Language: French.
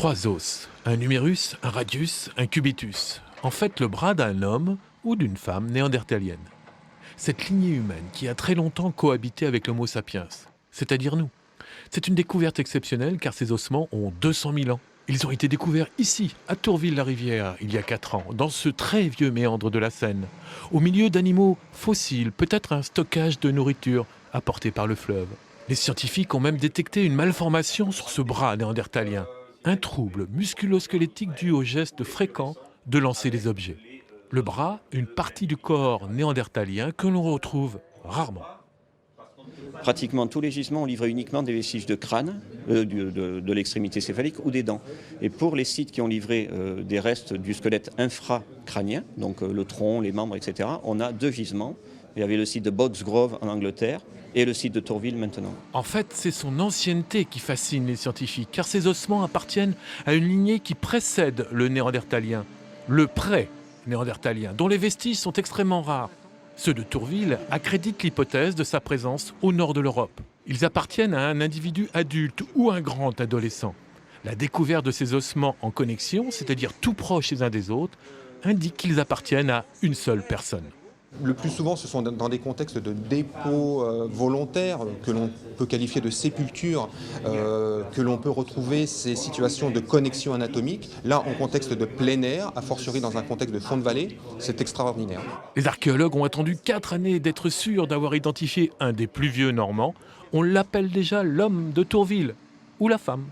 3 os, un numérus, un radius, un cubitus. En fait, le bras d'un homme ou d'une femme néandertalienne. Cette lignée humaine qui a très longtemps cohabité avec l'Homo sapiens, c'est-à-dire nous. C'est une découverte exceptionnelle car ces ossements ont 200 000 ans. Ils ont été découverts ici, à Tourville-la-Rivière, il y a 4 ans, dans ce très vieux méandre de la Seine, au milieu d'animaux fossiles, peut-être un stockage de nourriture apporté par le fleuve. Les scientifiques ont même détecté une malformation sur ce bras néandertalien, un trouble musculo-squelettique dû au geste fréquent de lancer des objets. Le bras, une partie du corps néandertalien que l'on retrouve rarement. Pratiquement tous les gisements ont livré uniquement des vestiges de crâne, de l'extrémité céphalique ou des dents. Et pour les sites qui ont livré des restes du squelette infracrânien, donc le tronc, les membres, etc., on a 2 gisements. Il y avait le site de Boxgrove en Angleterre et le site de Tourville maintenant. En fait, c'est son ancienneté qui fascine les scientifiques, car ces ossements appartiennent à une lignée qui précède le néandertalien, le pré-néandertalien, dont les vestiges sont extrêmement rares. Ceux de Tourville accréditent l'hypothèse de sa présence au nord de l'Europe. Ils appartiennent à un individu adulte ou un grand adolescent. La découverte de ces ossements en connexion, c'est-à-dire tout proches les uns des autres, indique qu'ils appartiennent à une seule personne. Le plus souvent, ce sont dans des contextes de dépôt volontaires, que l'on peut qualifier de sépulture, que l'on peut retrouver ces situations de connexion anatomique. Là, en contexte de plein air, a fortiori dans un contexte de fond de vallée, c'est extraordinaire. Les archéologues ont attendu 4 années d'être sûrs d'avoir identifié un des plus vieux Normands. On l'appelle déjà l'homme de Tourville, ou la femme.